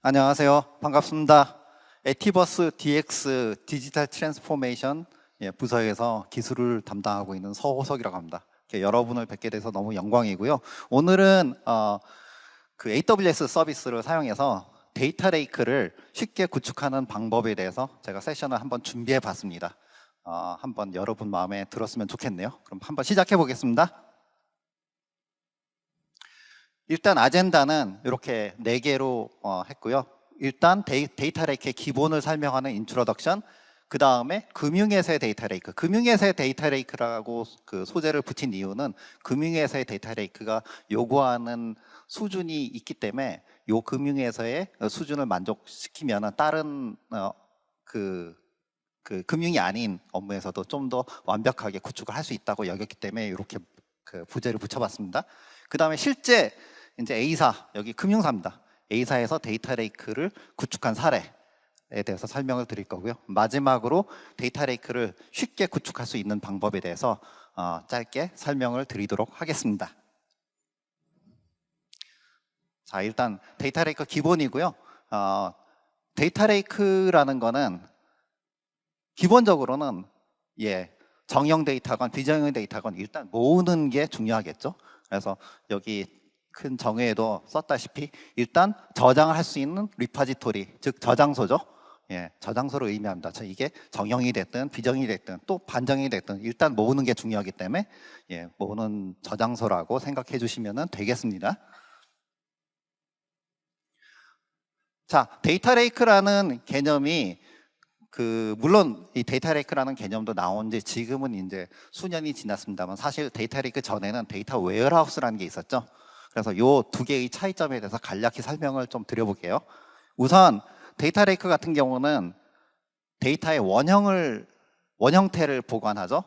안녕하세요. 반갑습니다. 에티버스 DX 디지털 트랜스포메이션 부서에서 기술을 담당하고 있는 서호석이라고 합니다. 여러분을 뵙게 돼서 너무 영광이고요. 오늘은 그 AWS 서비스를 사용해서 데이터 레이크를 쉽게 구축하는 방법에 대해서 제가 세션을 한번 준비해 봤습니다. 한번 여러분 마음에 들었으면 좋겠네요. 그럼 한번 시작해 보겠습니다. 일단 아젠다는 이렇게 4개로 했고요. 일단 데이터 레이크의 기본을 설명하는 인트로덕션, 그 다음에 금융회사의 데이터 레이크. 금융회사의 데이터 레이크라고 그 소재를 붙인 이유는 금융회사의 데이터 레이크가 요구하는 수준이 있기 때문에 요 금융회사의 수준을 만족시키면 다른 그 금융이 아닌 업무에서도 좀 더 완벽하게 구축을 할 수 있다고 여겼기 때문에 이렇게 그 부제를 붙여봤습니다. 그 다음에 실제 이제 A사, 여기 금융사입니다. A사에서 데이터 레이크를 구축한 사례에 대해서 설명을 드릴 거고요. 마지막으로 데이터 레이크를 쉽게 구축할 수 있는 방법에 대해서 짧게 설명을 드리도록 하겠습니다. 자, 일단 데이터 레이크 기본이고요. 데이터 레이크라는 거는 기본적으로는 정형 데이터건 비정형 데이터건 일단 모으는 게 중요하겠죠. 그래서 여기 큰 정의에도 썼다시피 일단 저장을 할 수 있는 리파지토리, 즉 저장소죠. 저장소를 의미합니다. 이게 정형이 됐든 비정형이 됐든 또 반정형이 됐든 일단 모으는 게 중요하기 때문에 모으는 저장소라고 생각해 주시면 되겠습니다. 자, 데이터 레이크라는 개념이 물론 이 데이터 레이크라는 개념도 나온 지 지금은 이제 수년이 지났습니다만 사실 데이터 레이크 전에는 데이터 웨어하우스라는 게 있었죠. 그래서 요 두 개의 차이점에 대해서 간략히 설명을 좀 드려볼게요. 우선 데이터 레이크 같은 경우는 데이터의 원형태를 보관하죠.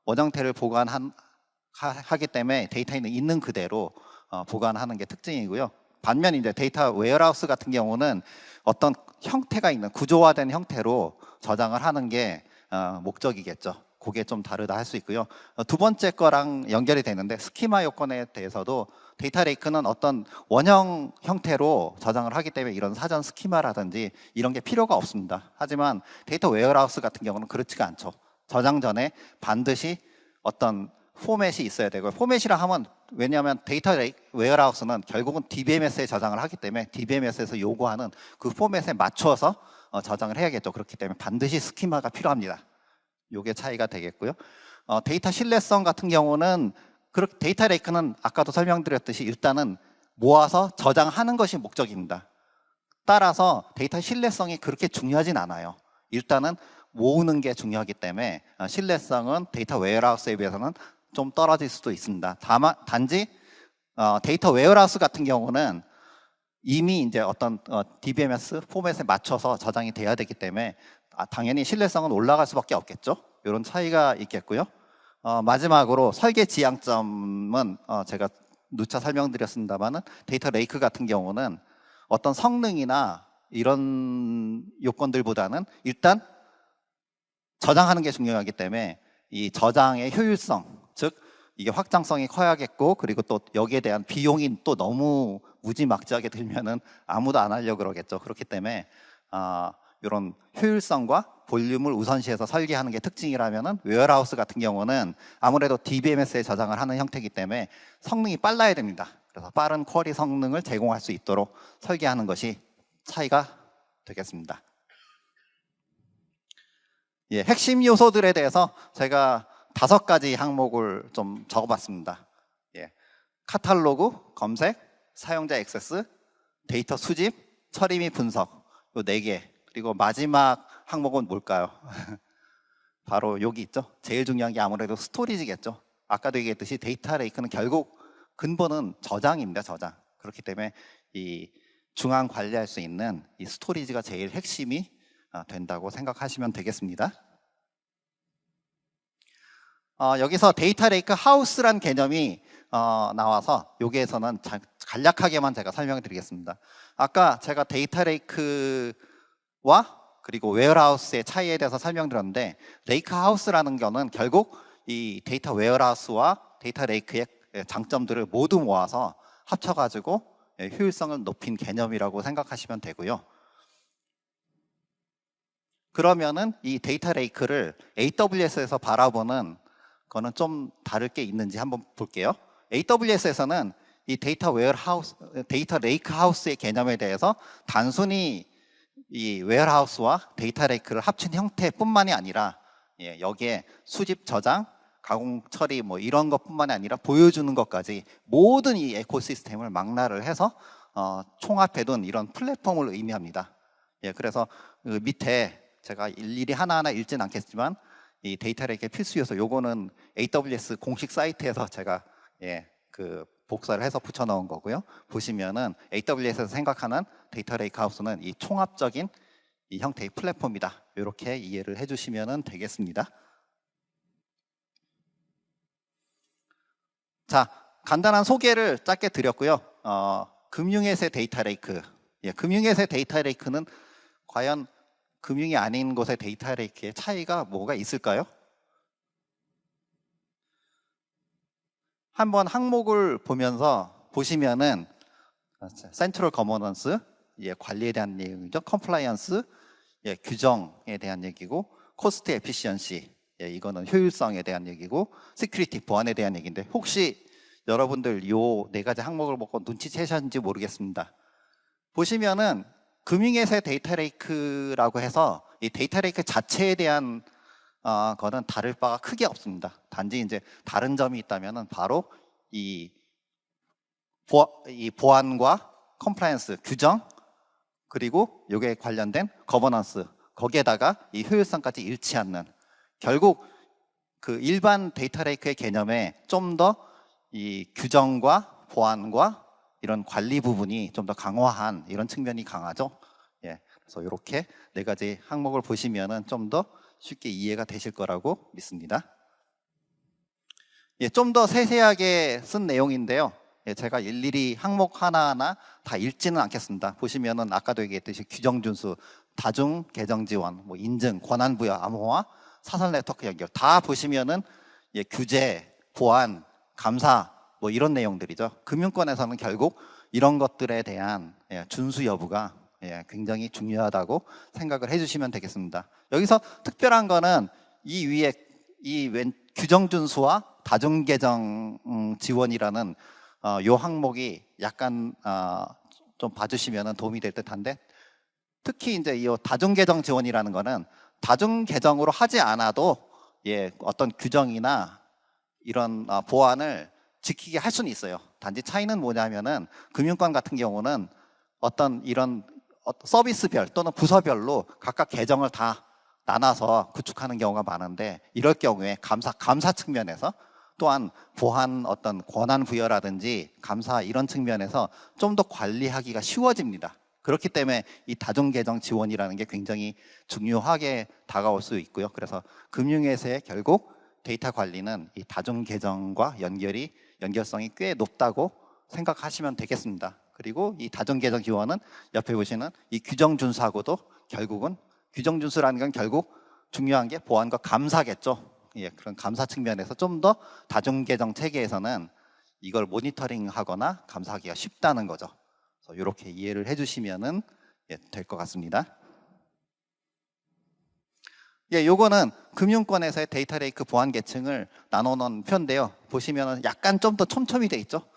원형태를 보관하기 때문에 데이터는 있는 그대로 보관하는 게 특징이고요. 반면 이제 데이터 웨어하우스 같은 경우는 어떤 형태가 있는 구조화된 형태로 저장을 하는 게 목적이겠죠. 그게 좀 다르다 할 수 있고요. 두 번째 거랑 연결이 되는데 스키마 요건에 대해서도 데이터 레이크는 어떤 원형 형태로 저장을 하기 때문에 이런 사전 스키마라든지 이런 게 필요가 없습니다. 하지만 데이터 웨어하우스 같은 경우는 그렇지가 않죠. 저장 전에 반드시 어떤 포맷이 있어야 되고요. 포맷이라 하면 왜냐하면 데이터 웨어하우스는 결국은 DBMS에 저장을 하기 때문에 DBMS에서 요구하는 그 포맷에 맞춰서 저장을 해야겠죠. 그렇기 때문에 반드시 스키마가 필요합니다. 요게 차이가 되겠고요. 데이터 신뢰성 같은 경우는 데이터 레이크는 아까도 설명드렸듯이 일단은 모아서 저장하는 것이 목적입니다. 따라서 데이터 신뢰성이 그렇게 중요하진 않아요. 일단은 모으는 게 중요하기 때문에 신뢰성은 데이터 웨어하우스에 비해서는 좀 떨어질 수도 있습니다. 단지 데이터 웨어하우스 같은 경우는 이미 이제 어떤 DBMS 포맷에 맞춰서 저장이 돼야 되기 때문에 당연히 신뢰성은 올라갈 수밖에 없겠죠. 이런 차이가 있겠고요. 마지막으로 설계 지향점은 제가 누차 설명드렸습니다만은 데이터 레이크 같은 경우는 어떤 성능이나 이런 요건들보다는 일단 저장하는 게 중요하기 때문에 이 저장의 효율성, 즉 이게 확장성이 커야겠고 그리고 또 여기에 대한 비용이 또 너무 무지막지하게 들면은 아무도 안 하려고 그러겠죠. 그렇기 때문에 이런 효율성과 볼륨을 우선시해서 설계하는 게 특징이라면은 웨어하우스 같은 경우는 아무래도 DBMS에 저장을 하는 형태이기 때문에 성능이 빨라야 됩니다. 그래서 빠른 쿼리 성능을 제공할 수 있도록 설계하는 것이 차이가 되겠습니다. 핵심 요소들에 대해서 제가 5가지 항목을 좀 적어봤습니다. 카탈로그, 검색, 사용자 액세스, 데이터 수집, 처리 및 분석, 요 4개. 그리고 마지막 항목은 뭘까요? 바로 여기 있죠. 제일 중요한 게 아무래도 스토리지겠죠. 아까도 얘기했듯이 데이터 레이크는 결국 근본은 저장입니다. 저장. 그렇기 때문에 이 중앙 관리할 수 있는 이 스토리지가 제일 핵심이 된다고 생각하시면 되겠습니다. 여기서 데이터 레이크 하우스란 개념이 나와서 여기에서는 간략하게만 제가 설명을 드리겠습니다. 아까 제가 데이터 레이크와 그리고 웨어하우스의 차이에 대해서 설명드렸는데 레이크 하우스라는 거는 결국 이 데이터 웨어하우스와 데이터 레이크의 장점들을 모두 모아서 합쳐가지고 효율성을 높인 개념이라고 생각하시면 되고요. 그러면은 이 데이터 레이크를 AWS에서 바라보는 거는 좀 다를 게 있는지 한번 볼게요. AWS에서는 이 데이터 웨어하우스, 데이터 레이크 하우스의 개념에 대해서 단순히 이 웨어하우스와 데이터 레이크를 합친 형태뿐만이 아니라 여기에 수집, 저장, 가공, 처리 뭐 이런 것뿐만이 아니라 보여주는 것까지 모든 이 에코시스템을 망라를 해서 총합해둔 이런 플랫폼을 의미합니다. 그래서 그 밑에 제가 일일이 하나하나 읽진 않겠지만 이 데이터 레이크의 필수 요소 요거는 AWS 공식 사이트에서 제가 그 복사를 해서 붙여 넣은 거고요. 보시면은 AWS에서 생각하는 데이터 레이크 하우스는 이 총합적인 이 형태의 플랫폼이다. 이렇게 이해를 해주시면 되겠습니다. 자, 간단한 소개를 짧게 드렸고요. 금융회사 데이터 레이크. 금융회사 데이터 레이크는 과연 금융이 아닌 곳의 데이터 레이크의 차이가 뭐가 있을까요? 한번 항목을 보면서 보시면은 센트럴 거버넌스, 관리에 대한 내용이죠. 컴플라이언스, 규정에 대한 얘기고, 코스트 에피시언시, 이거는 효율성에 대한 얘기고, 시큐리티 보안에 대한 얘기인데 혹시 여러분들 요 네 가지 항목을 보고 눈치채셨는지 모르겠습니다. 보시면은 금융회사 데이터 레이크라고 해서 이 데이터 레이크 자체에 대한 거는 다를 바가 크게 없습니다. 단지 이제 다른 점이 있다면은 바로 이 보안과 컴플라이언스 규정 그리고 요게 관련된 거버넌스 거기에다가 이 효율성까지 잃지 않는 결국 그 일반 데이터 레이크의 개념에 좀 더 이 규정과 보안과 이런 관리 부분이 좀 더 강화한 이런 측면이 강하죠. 그래서 이렇게 네 가지 항목을 보시면은 좀 더 쉽게 이해가 되실 거라고 믿습니다. 좀 더 세세하게 쓴 내용인데요. 제가 일일이 항목 하나하나 다 읽지는 않겠습니다. 보시면은 아까도 얘기했듯이 규정 준수, 다중 계정 지원, 뭐 인증, 권한 부여, 암호화, 사설 네트워크 연결 다 보시면은 규제, 보안, 감사 뭐 이런 내용들이죠. 금융권에서는 결국 이런 것들에 대한 준수 여부가 굉장히 중요하다고 생각을 해주시면 되겠습니다. 여기서 특별한 거는 이 위에 규정 준수와 다중 계정 지원이라는 요 항목이 약간 좀 봐주시면 도움이 될 듯한데 특히 이제 이 다중 계정 지원이라는 거는 다중 계정으로 하지 않아도 어떤 규정이나 이런 보안을 지키게 할 수는 있어요. 단지 차이는 뭐냐면은 금융권 같은 경우는 어떤 이런 서비스별 또는 부서별로 각각 계정을 다 나눠서 구축하는 경우가 많은데 이럴 경우에 감사 측면에서 또한 보안 어떤 권한 부여라든지 감사 이런 측면에서 좀 더 관리하기가 쉬워집니다. 그렇기 때문에 이 다중 계정 지원이라는 게 굉장히 중요하게 다가올 수 있고요. 그래서 금융회사의 결국 데이터 관리는 이 다중 계정과 연결성이 꽤 높다고 생각하시면 되겠습니다. 그리고 이 다중 계정 지원은 옆에 보시는 이 규정 준수하고도 결국은 규정 준수라는 건 결국 중요한 게 보안과 감사겠죠. 그런 감사 측면에서 좀 더 다중 계정 체계에서는 이걸 모니터링하거나 감사하기가 쉽다는 거죠. 그래서 이렇게 이해를 해주시면은 될 것 같습니다. 요거는 금융권에서의 데이터 레이크 보안 계층을 나눠놓은 표인데요. 보시면은 약간 좀 더 촘촘히 돼 있죠.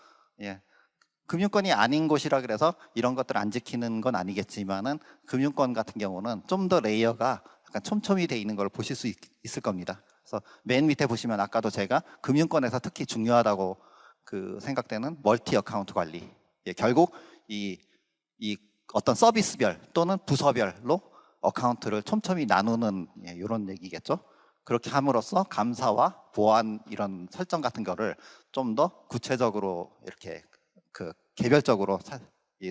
금융권이 아닌 곳이라 그래서 이런 것들 안 지키는 건 아니겠지만은 금융권 같은 경우는 좀 더 레이어가 약간 촘촘히 돼 있는 걸 보실 수 있을 겁니다. 그래서 맨 밑에 보시면 아까도 제가 금융권에서 특히 중요하다고 생각되는 멀티 어카운트 관리. 결국 이 어떤 서비스별 또는 부서별로 어카운트를 촘촘히 나누는 이런 얘기겠죠. 그렇게 함으로써 감사와 보안 이런 설정 같은 거를 좀 더 구체적으로 이렇게 개별적으로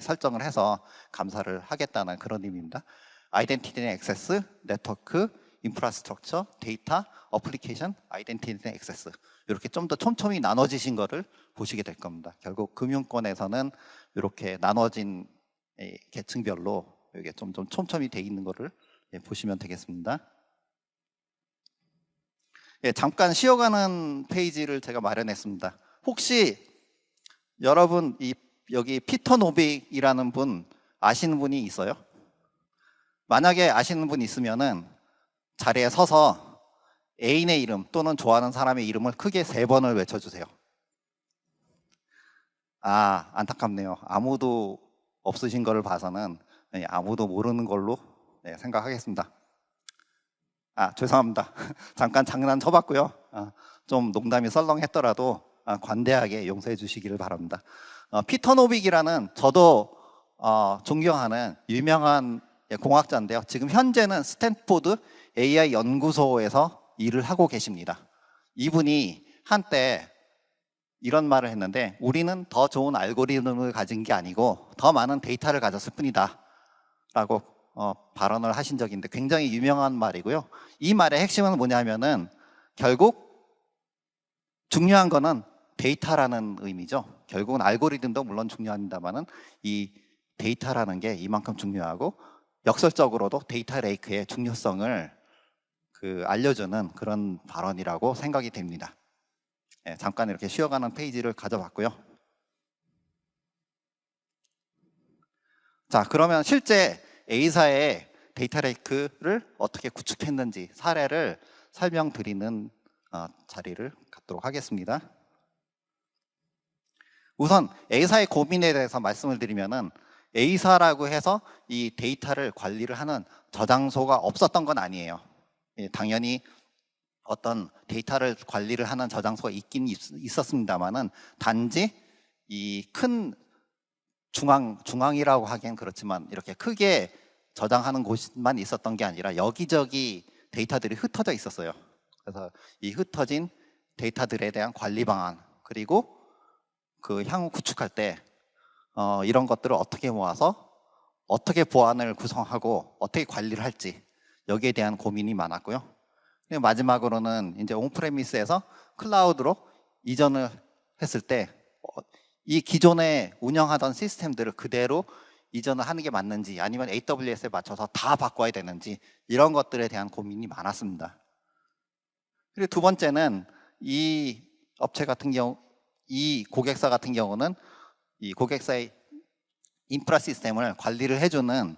설정을 해서 감사를 하겠다는 그런 의미입니다. 아이덴티티 앤 액세스, 네트워크, 인프라스트럭처, 데이터, 어플리케이션, 아이덴티티 앤 액세스 이렇게 좀 더 촘촘히 나눠지신 거를 보시게 될 겁니다. 결국 금융권에서는 이렇게 나눠진 계층별로 이게 좀 촘촘히 돼 있는 거를 보시면 되겠습니다. 잠깐 쉬어가는 페이지를 제가 마련했습니다. 혹시 여러분 이 여기 피터 노빅이라는 분 아시는 분이 있어요? 만약에 아시는 분 있으면은 자리에 서서 애인의 이름 또는 좋아하는 사람의 이름을 크게 3번을 외쳐주세요. 아, 안타깝네요. 아무도 없으신 거를 봐서는 아무도 모르는 걸로 생각하겠습니다. 아, 죄송합니다. 잠깐 장난 쳐봤고요. 좀 농담이 썰렁했더라도 관대하게 용서해 주시기를 바랍니다. 피터 노빅이라는 저도 존경하는 유명한 공학자인데요. 지금 현재는 스탠포드 AI 연구소에서 일을 하고 계십니다. 이분이 한때 이런 말을 했는데, 우리는 더 좋은 알고리즘을 가진 게 아니고 더 많은 데이터를 가졌을 뿐이다 라고 발언을 하신 적이 있는데, 굉장히 유명한 말이고요. 이 말의 핵심은 뭐냐면은 결국 중요한 거는 데이터라는 의미죠. 결국은 알고리즘도 물론 중요합니다만은 이 데이터라는 게 이만큼 중요하고, 역설적으로도 데이터 레이크의 중요성을 알려주는 그런 발언이라고 생각이 됩니다. 잠깐 이렇게 쉬어가는 페이지를 가져봤고요. 자, 그러면 실제 A사의 데이터 레이크를 어떻게 구축했는지 사례를 설명드리는 자리를 갖도록 하겠습니다. 우선 A사의 고민에 대해서 말씀을 드리면은, A사라고 해서 이 데이터를 관리를 하는 저장소가 없었던 건 아니에요. 당연히 어떤 데이터를 관리를 하는 저장소가 있긴 있었습니다만은, 단지 이 큰 중앙이라고 하기엔 그렇지만 이렇게 크게 저장하는 곳만 있었던 게 아니라 여기저기 데이터들이 흩어져 있었어요. 그래서 이 흩어진 데이터들에 대한 관리 방안, 그리고 향후 구축할 때 이런 것들을 어떻게 모아서 어떻게 보안을 구성하고 어떻게 관리를 할지, 여기에 대한 고민이 많았고요. 그리고 마지막으로는 이제 온프레미스에서 클라우드로 이전을 했을 때 이 기존에 운영하던 시스템들을 그대로 이전을 하는 게 맞는지, 아니면 AWS에 맞춰서 다 바꿔야 되는지, 이런 것들에 대한 고민이 많았습니다. 그리고 두 번째는 이 업체 같은 경우, 이 고객사 같은 경우는 이 고객사의 인프라 시스템을 관리를 해주는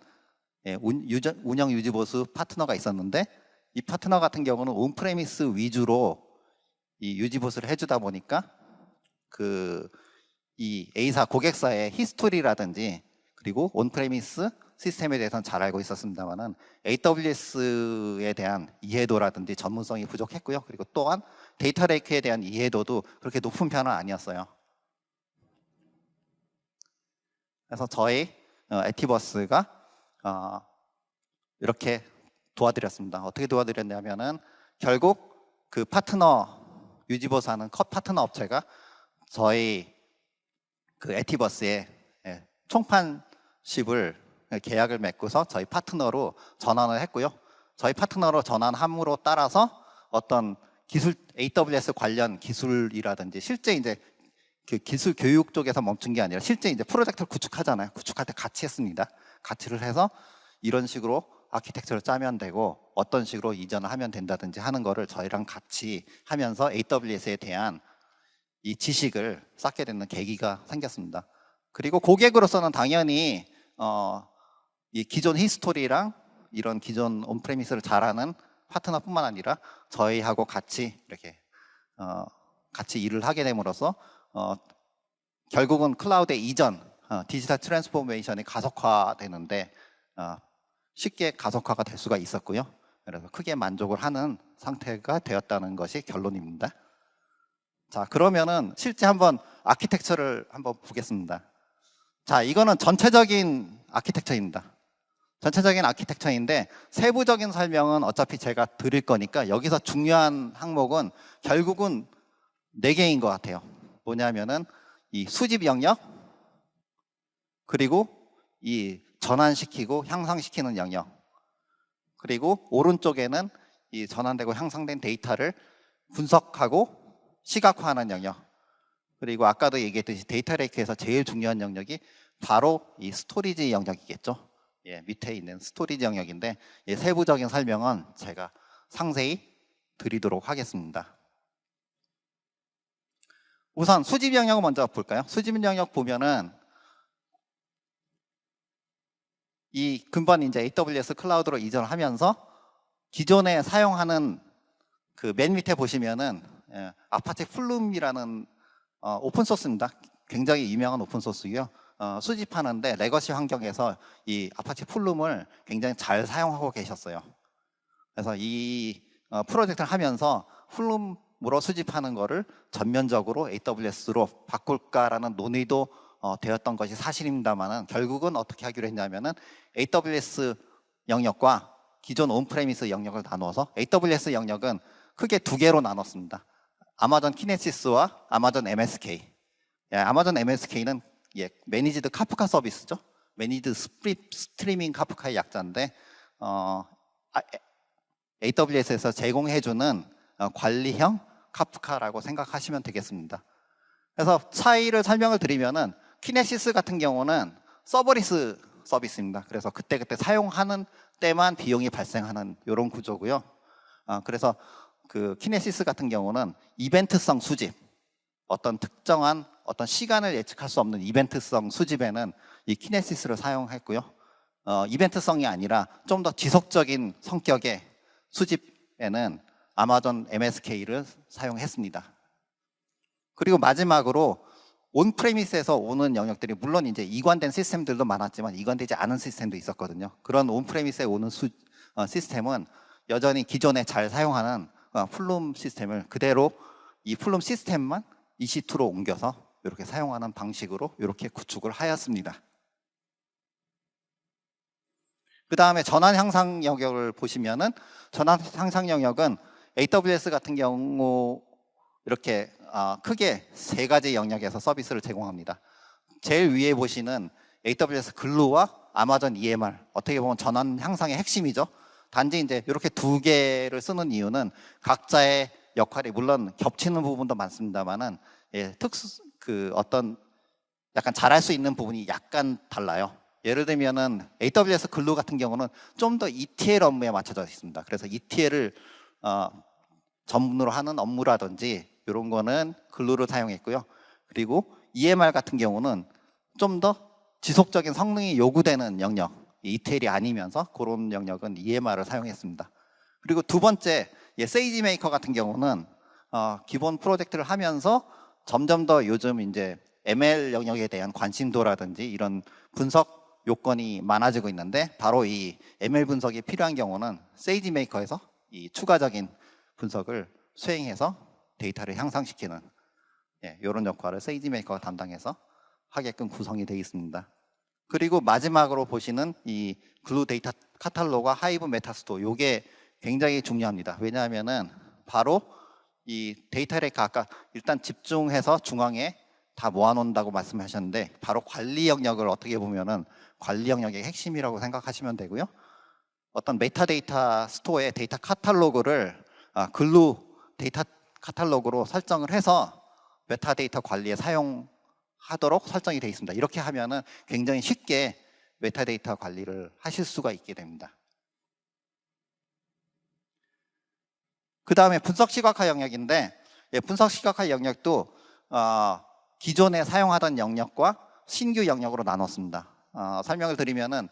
운영 유지 보수 파트너가 있었는데, 이 파트너 같은 경우는 온프레미스 위주로 이 유지 보수를 해주다 보니까 이 A사 고객사의 히스토리라든지 그리고 온프레미스 시스템에 대해서는 잘 알고 있었습니다만은 AWS에 대한 이해도라든지 전문성이 부족했고요. 그리고 또한 데이터 레이크에 대한 이해도도 그렇게 높은 편은 아니었어요. 그래서 저희 에티버스가 이렇게 도와드렸습니다. 어떻게 도와드렸냐면은, 결국 그 파트너 유지보수하는 컷 파트너 업체가 저희 에티버스에 총판십을 계약을 맺고서 저희 파트너로 전환을 했고요. 저희 파트너로 전환함으로 따라서 어떤 기술, AWS 관련 기술이라든지, 실제 이제 기술 교육 쪽에서 멈춘 게 아니라 실제 이제 프로젝트를 구축하잖아요. 구축할 때 같이 했습니다. 같이를 해서 이런 식으로 아키텍처를 짜면 되고 어떤 식으로 이전을 하면 된다든지 하는 거를 저희랑 같이 하면서 AWS에 대한 이 지식을 쌓게 되는 계기가 생겼습니다. 그리고 고객으로서는 당연히 이 기존 히스토리랑 이런 기존 온프레미스를 잘하는 파트너뿐만 아니라 저희하고 같이 이렇게 같이 일을 하게 됨으로써 결국은 클라우드 이전, 디지털 트랜스포메이션이 가속화되는데 쉽게 가속화가 될 수가 있었고요. 그래서 크게 만족을 하는 상태가 되었다는 것이 결론입니다. 자, 그러면은 실제 한번 아키텍처를 한번 보겠습니다. 자, 이거는 전체적인 아키텍처입니다. 전체적인 아키텍처인데 세부적인 설명은 어차피 제가 드릴 거니까 여기서 중요한 항목은 결국은 4개인 것 같아요. 뭐냐면은 이 수집 영역, 그리고 이 전환시키고 향상시키는 영역, 그리고 오른쪽에는 이 전환되고 향상된 데이터를 분석하고 시각화하는 영역, 그리고 아까도 얘기했듯이 데이터 레이크에서 제일 중요한 영역이 바로 이 스토리지 영역이겠죠. 밑에 있는 스토리지 영역인데 세부적인 설명은 제가 상세히 드리도록 하겠습니다. 우선 수집 영역을 먼저 볼까요? 수집 영역 보면은 이 근본 이제 AWS 클라우드로 이전하면서 기존에 사용하는 그 맨 밑에 보시면은 아파치 플룸이라는 오픈 소스입니다. 굉장히 유명한 오픈 소스고요. 수집하는데 레거시 환경에서 이 아파치 플룸을 굉장히 잘 사용하고 계셨어요. 그래서 이 프로젝트를 하면서 플룸으로 수집하는 거를 전면적으로 AWS로 바꿀까라는 논의도 되었던 것이 사실입니다만은 결국은 어떻게 하기로 했냐면은 AWS 영역과 기존 온프레미스 영역을 나누어서 AWS 영역은 크게 두 개로 나눴습니다. 아마존 키네시스와 아마존 MSK. 아마존 MSK는 매니지드 카프카 서비스죠. 매니지드 스트리밍 카프카의 약자인데 AWS에서 제공해주는 관리형 카프카라고 생각하시면 되겠습니다. 그래서 차이를 설명을 드리면은 키네시스 같은 경우는 서버리스 서비스입니다. 그래서 그때그때 사용하는 때만 비용이 발생하는 이런 구조고요. 그래서 그 키네시스 같은 경우는 이벤트성 수집, 어떤 특정한 어떤 시간을 예측할 수 없는 이벤트성 수집에는 이 키네시스를 사용했고요. 이벤트성이 아니라 좀 더 지속적인 성격의 수집에는 아마존 MSK를 사용했습니다. 그리고 마지막으로 온프레미스에서 오는 영역들이 물론 이제 이관된 시스템들도 많았지만 이관되지 않은 시스템도 있었거든요. 그런 온프레미스에 오는 시스템은 여전히 기존에 잘 사용하는 플룸 시스템을 그대로 이 플룸 시스템만 EC2로 옮겨서 이렇게 사용하는 방식으로 이렇게 구축을 하였습니다. 그 다음에 전환 향상 영역을 보시면은 전환 향상 영역은 AWS 같은 경우 이렇게 크게 세 가지 영역에서 서비스를 제공합니다. 제일 위에 보시는 AWS 글루와 아마존 EMR, 어떻게 보면 전환 향상의 핵심이죠. 단지 이제 이렇게 두 개를 쓰는 이유는 각자의 역할이 물론 겹치는 부분도 많습니다만은 어떤 약간 잘할 수 있는 부분이 약간 달라요. 예를 들면은 AWS 글루 같은 경우는 좀 더 ETL 업무에 맞춰져 있습니다. 그래서 ETL을 전문으로 하는 업무라든지 이런 거는 글루를 사용했고요. 그리고 EMR 같은 경우는 좀 더 지속적인 성능이 요구되는 영역, ETL이 아니면서 그런 영역은 EMR을 사용했습니다. 그리고 두 번째, 세이지 메이커 같은 경우는 기본 프로젝트를 하면서 점점 더 요즘 이제 ML 영역에 대한 관심도라든지 이런 분석 요건이 많아지고 있는데 바로 이 ML 분석이 필요한 경우는 세이지 메이커에서 이 추가적인 분석을 수행해서 데이터를 향상시키는 이런 역할을 세이지 메이커가 담당해서 하게끔 구성이 되어 있습니다. 그리고 마지막으로 보시는 이 글루 데이터 카탈로그와 하이브 메타스토어, 이게 굉장히 중요합니다. 왜냐하면은 바로 이 데이터 레이크 아까 일단 집중해서 중앙에 다 모아놓는다고 말씀하셨는데 바로 관리 영역을 어떻게 보면은 관리 영역의 핵심이라고 생각하시면 되고요. 어떤 메타데이터 스토어의 데이터 카탈로그를 글루 데이터 카탈로그로 설정을 해서 메타데이터 관리에 사용하도록 설정이 되어 있습니다. 이렇게 하면은 굉장히 쉽게 메타데이터 관리를 하실 수가 있게 됩니다. 그 다음에 분석 시각화 영역인데 분석 시각화 영역도 기존에 사용하던 영역과 신규 영역으로 나눴습니다. 설명을 드리면은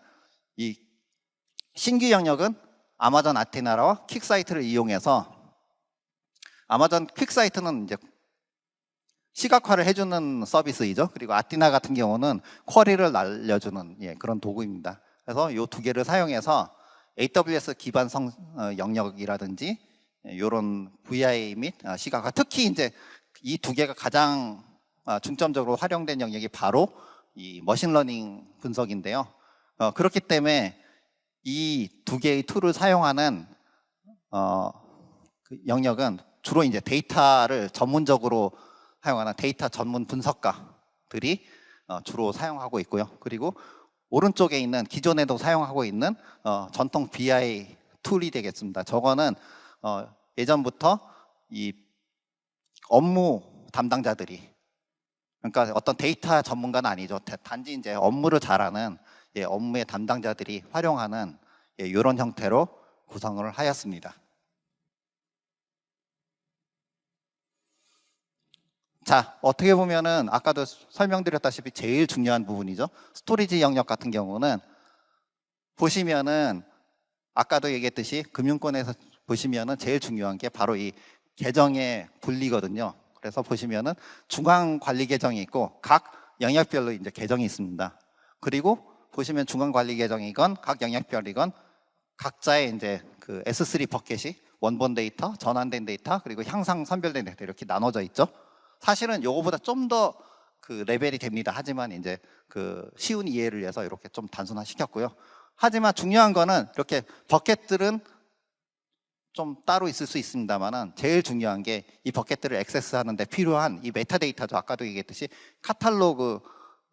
이 신규 영역은 아마존 아테나와 퀵사이트를 이용해서 아마존 퀵사이트는 이제 시각화를 해주는 서비스이죠. 그리고 아테나 같은 경우는 쿼리를 날려주는 그런 도구입니다. 그래서 이 두 개를 사용해서 AWS 기반 영역이라든지 이런 VI 및 시각화, 특히 이제 이 두 개가 가장 중점적으로 활용된 영역이 바로 이 머신러닝 분석인데요. 그렇기 때문에 이 두 개의 툴을 사용하는 그 영역은 주로 이제 데이터를 전문적으로 사용하는 데이터 전문 분석가들이 주로 사용하고 있고요. 그리고 오른쪽에 있는 기존에도 사용하고 있는 전통 BI 툴이 되겠습니다. 저거는 예전부터 이 업무 담당자들이, 그러니까 어떤 데이터 전문가는 아니죠. 단지 이제 업무를 잘하는 업무의 담당자들이 활용하는 이런 형태로 구성을 하였습니다. 자, 어떻게 보면은 아까도 설명드렸다시피 제일 중요한 부분이죠. 스토리지 영역 같은 경우는 보시면은 아까도 얘기했듯이 금융권에서 보시면은 제일 중요한 게 바로 이 계정의 분리거든요. 그래서 보시면은 중앙 관리 계정이 있고 각 영역별로 이제 계정이 있습니다. 그리고 보시면 중앙 관리 계정이건 각 영역별이건 각자의 이제 그 S3 버켓이 원본 데이터, 전환된 데이터, 그리고 향상 선별된 데이터 이렇게 나눠져 있죠. 사실은 요거보다 좀 더 그 레벨이 됩니다. 하지만 이제 그 쉬운 이해를 위해서 이렇게 좀 단순화 시켰고요. 하지만 중요한 거는 이렇게 버켓들은 좀 따로 있을 수 있습니다만은 제일 중요한 게 이 버켓들을 액세스하는데 필요한 이 메타데이터죠. 아까도 얘기했듯이 카탈로그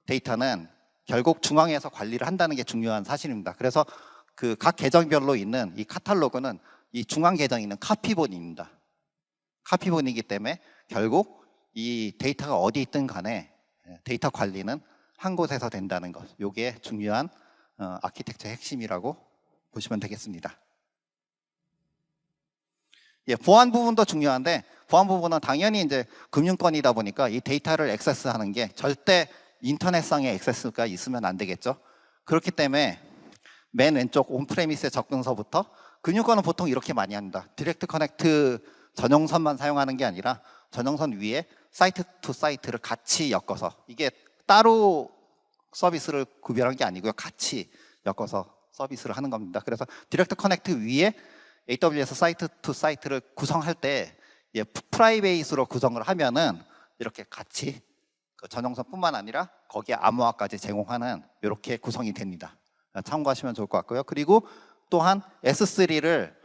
데이터는 결국 중앙에서 관리를 한다는 게 중요한 사실입니다. 그래서 그 각 계정별로 있는 이 카탈로그는 이 중앙 계정에 있는 카피본입니다. 카피본이기 때문에 결국 이 데이터가 어디 있든 간에 데이터 관리는 한 곳에서 된다는 것. 이게 중요한 아키텍처의 핵심이라고 보시면 되겠습니다. 예, 보안 부분도 중요한데 보안 부분은 당연히 이제 금융권이다 보니까 이 데이터를 액세스하는 게 절대 인터넷상의 액세스가 있으면 안 되겠죠. 그렇기 때문에 맨 왼쪽 온프레미스의 접근서부터 금융권은 보통 이렇게 많이 합니다. 디렉트 커넥트 전용선만 사용하는 게 아니라 전용선 위에 사이트 투 사이트를 같이 엮어서 이게 따로 서비스를 구별한 게 아니고요. 같이 엮어서 서비스를 하는 겁니다. 그래서 디렉트 커넥트 위에 AWS 사이트 투 사이트를 구성할 때 프라이베이스로 구성을 하면은 이렇게 같이 그 전용선뿐만 아니라 거기에 암호화까지 제공하는 이렇게 구성이 됩니다. 참고하시면 좋을 것 같고요. 그리고 또한 S3를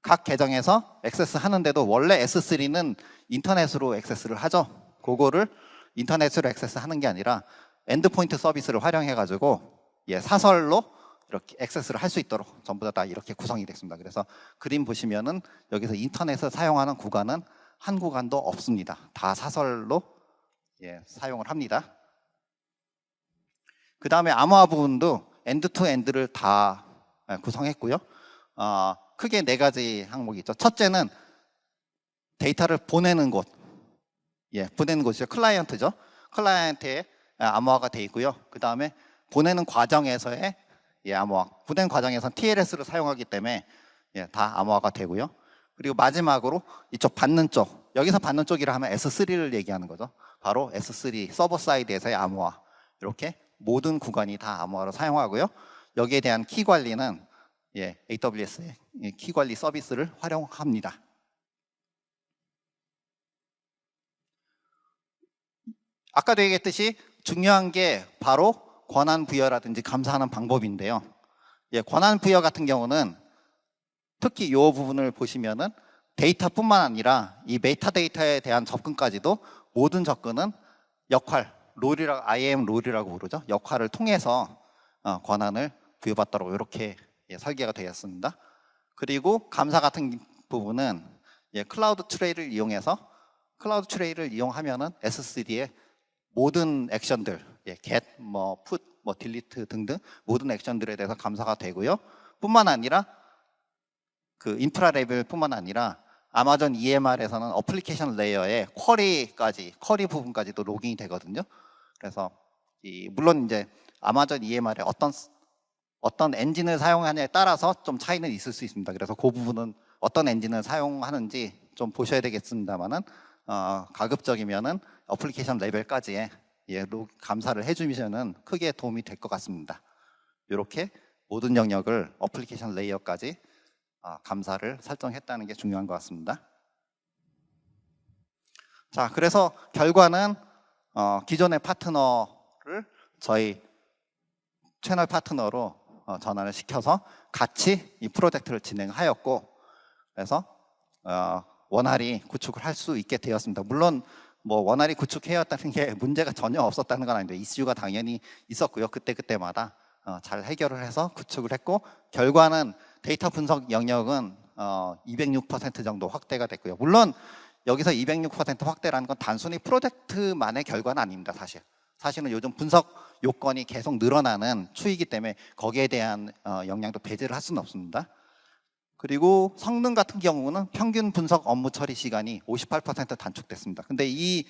각 계정에서 액세스 하는데도 원래 S3는 인터넷으로 액세스를 하죠. 그거를 인터넷으로 액세스 하는 게 아니라 엔드포인트 서비스를 활용해 가지고 사설로 이렇게 액세스를 할 수 있도록 전부 다 이렇게 구성이 됐습니다. 그래서 그림 보시면은 여기서 인터넷을 사용하는 구간은 한 구간도 없습니다. 다 사설로 사용을 합니다. 그 다음에 암호화 부분도 엔드 투 엔드를 다 구성했고요. 크게 네 가지 항목이 있죠. 첫째는 데이터를 보내는 곳. 보내는 곳이죠. 클라이언트죠. 클라이언트에 암호화가 돼 있고요. 그 다음에 보내는 과정에서의 암호화. 보내는 과정에서는 TLS를 사용하기 때문에 다 암호화가 되고요. 그리고 마지막으로 이쪽 받는 쪽. 여기서 받는 쪽이라 하면 S3를 얘기하는 거죠. 바로 S3 서버 사이드에서의 암호화. 이렇게 모든 구간이 다 암호화로 사용하고요. 여기에 대한 키 관리는 AWS의 키 관리 서비스를 활용합니다. 아까도 얘기했듯이 중요한 게 바로 권한 부여라든지 감사하는 방법인데요. 권한 부여 같은 경우는 특히 이 부분을 보시면은 데이터뿐만 아니라 이 메타데이터에 대한 접근까지도 모든 접근은 역할, 롤이라고 IAM 롤이라고 부르죠. 역할을 통해서 권한을 부여받도록 이렇게 설계가 되었습니다. 그리고 감사 같은 부분은 클라우드 트레이를 이용해서 클라우드 트레이를 이용하면은 S3의 모든 액션들, get, put, delete 등등 모든 액션들에 대해서 감사가 되고요. 뿐만 아니라 그 인프라 레벨뿐만 아니라 아마존 EMR에서는 어플리케이션 레이어의 쿼리 부분까지도 로깅이 되거든요. 그래서 물론 이제 아마존 EMR에 어떤 엔진을 사용하냐에 따라서 좀 차이는 있을 수 있습니다. 그래서 그 부분은 어떤 엔진을 사용하는지 좀 보셔야 되겠습니다만은 가급적이면은 어플리케이션 레벨까지의 감사를 해주시면은 크게 도움이 될 것 같습니다. 이렇게 모든 영역을 어플리케이션 레이어까지 감사를 설정했다는 게 중요한 것 같습니다. 자, 그래서 결과는 기존의 파트너를 저희 채널 파트너로 전환을 시켜서 같이 이 프로젝트를 진행하였고, 그래서 원활히 구축을 할 수 있게 되었습니다. 물론 원활히 구축해왔다는 게 문제가 전혀 없었다는 건 아닌데 이슈가 당연히 있었고요. 그때마다 잘 해결을 해서 구축을 했고, 결과는 데이터 분석 영역은 206% 정도 확대가 됐고요. 물론 여기서 206% 확대라는 건 단순히 프로젝트만의 결과는 아닙니다. 사실은 요즘 분석 요건이 계속 늘어나는 추이기 때문에 거기에 대한 영향도 배제를 할 수는 없습니다. 그리고 성능 같은 경우는 평균 분석 업무 처리 시간이 58% 단축됐습니다. 근데 이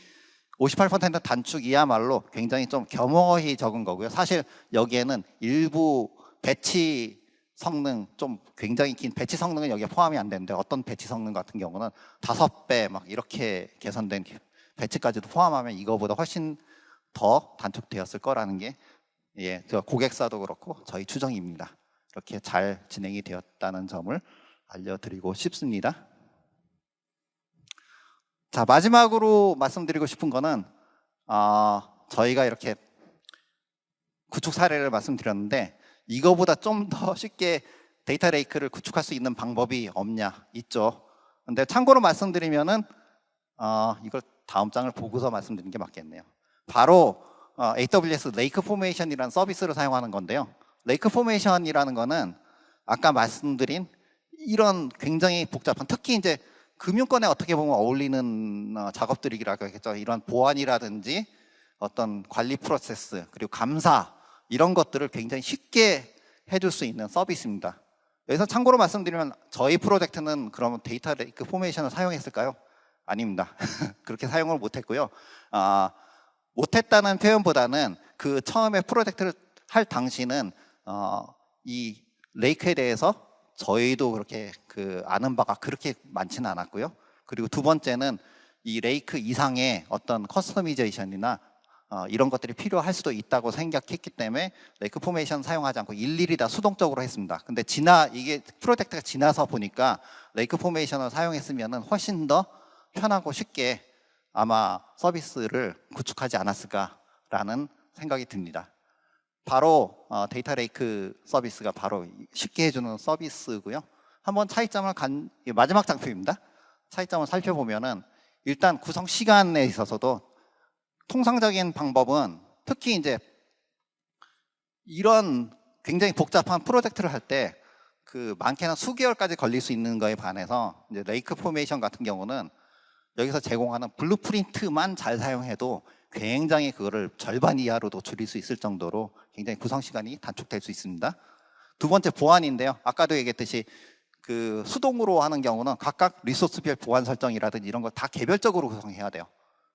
58% 단축이야말로 굉장히 좀 겸허히 적은 거고요. 사실 여기에는 일부 배치 성능, 좀 굉장히 긴 배치 성능은 여기에 포함이 안 되는데 어떤 배치 성능 같은 경우는 5배 막 이렇게 개선된 배치까지도 포함하면 이거보다 훨씬 더 단축되었을 거라는 게 저 고객사도 그렇고 저희 추정입니다. 이렇게 잘 진행이 되었다는 점을 알려드리고 싶습니다. 자, 마지막으로 말씀드리고 싶은 거는 저희가 이렇게 구축 사례를 말씀드렸는데 이거보다 좀 더 쉽게 데이터 레이크를 구축할 수 있는 방법이 없냐? 있죠. 근데 참고로 말씀드리면은 이걸 다음 장을 보고서 말씀드리는 게 맞겠네요. 바로 AWS 레이크 포메이션이라는 서비스를 사용하는 건데요. 레이크 포메이션이라는 거는 아까 말씀드린 이런 굉장히 복잡한, 특히 이제 금융권에 어떻게 보면 어울리는 작업들이라고 하겠죠. 이런 보안이라든지 어떤 관리 프로세스 그리고 감사 이런 것들을 굉장히 쉽게 해줄 수 있는 서비스입니다. 여기서 참고로 말씀드리면 저희 프로젝트는 그러면 데이터 레이크 포메이션을 사용했을까요? 아닙니다. 그렇게 사용을 못했고요. 못했다는 표현보다는 그 처음에 프로젝트를 할 당시는 이 레이크에 대해서 저희도 그렇게 아는 바가 그렇게 많지는 않았고요. 그리고 두 번째는 이 레이크 이상의 어떤 커스터미제이션이나 이런 것들이 필요할 수도 있다고 생각했기 때문에 레이크 포메이션 사용하지 않고 일일이 다 수동적으로 했습니다. 근데 이게 프로젝트가 지나서 보니까 레이크 포메이션을 사용했으면 훨씬 더 편하고 쉽게 아마 서비스를 구축하지 않았을까라는 생각이 듭니다. 바로 데이터 레이크 서비스가 바로 쉽게 해주는 서비스고요. 한번 차이점을 마지막 장표입니다. 차이점을 살펴보면은 일단 구성 시간에 있어서도 통상적인 방법은 특히 이제 이런 굉장히 복잡한 프로젝트를 할 때 많게는 수개월까지 걸릴 수 있는 거에 반해서 이제 레이크 포메이션 같은 경우는 여기서 제공하는 블루프린트만 잘 사용해도 굉장히 그거를 절반 이하로도 줄일 수 있을 정도로 굉장히 구성 시간이 단축될 수 있습니다. 두 번째 보안인데요. 아까도 얘기했듯이 수동으로 하는 경우는 각각 리소스별 보안 설정이라든지 이런 걸 다 개별적으로 구성해야 돼요.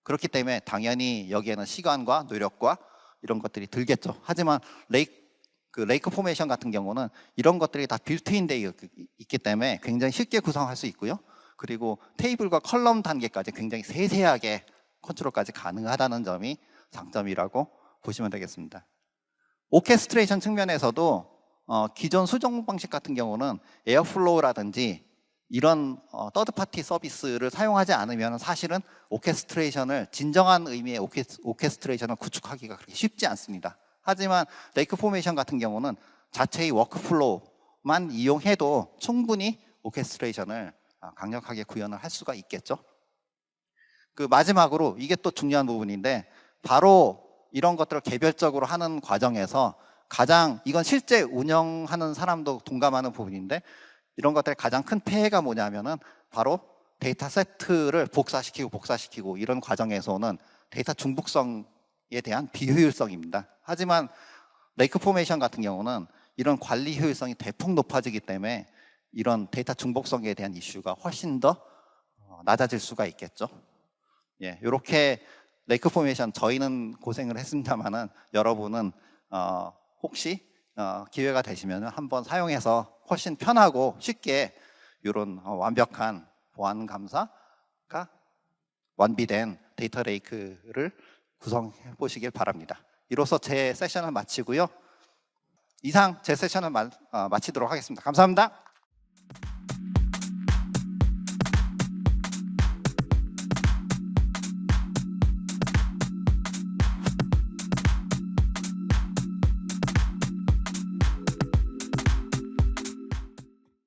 그렇기 때문에 당연히 여기에는 시간과 노력과 이런 것들이 들겠죠. 하지만 레이크 포메이션 같은 경우는 이런 것들이 다 빌트인 되어 있기 때문에 굉장히 쉽게 구성할 수 있고요. 그리고 테이블과 컬럼 단계까지 굉장히 세세하게 컨트롤까지 가능하다는 점이 장점이라고 보시면 되겠습니다. 오케스트레이션 측면에서도 기존 수정 방식 같은 경우는 에어플로우라든지 이런 서드파티 서비스를 사용하지 않으면 사실은 오케스트레이션을 진정한 의미의 오케스트레이션을 구축하기가 그렇게 쉽지 않습니다. 하지만 레이크 포메이션 같은 경우는 자체의 워크플로우만 이용해도 충분히 오케스트레이션을 강력하게 구현을 할 수가 있겠죠. 마지막으로 이게 또 중요한 부분인데 바로 이런 것들을 개별적으로 하는 과정에서 이건 실제 운영하는 사람도 동감하는 부분인데 이런 것들의 가장 큰 폐해가 뭐냐면은 바로 데이터 세트를 복사시키고 이런 과정에서는 데이터 중복성에 대한 비효율성입니다. 하지만 레이크 포메이션 같은 경우는 이런 관리 효율성이 대폭 높아지기 때문에 이런 데이터 중복성에 대한 이슈가 훨씬 더 낮아질 수가 있겠죠. 이렇게 레이크 포메이션 저희는 고생을 했습니다만은 여러분은 혹시 기회가 되시면 한번 사용해서 훨씬 편하고 쉽게 이런 완벽한 보안 감사가 완비된 데이터 레이크를 구성해 보시길 바랍니다. 이로써 제 세션을 마치고요. 이상 제 세션을 마치도록 하겠습니다. 감사합니다.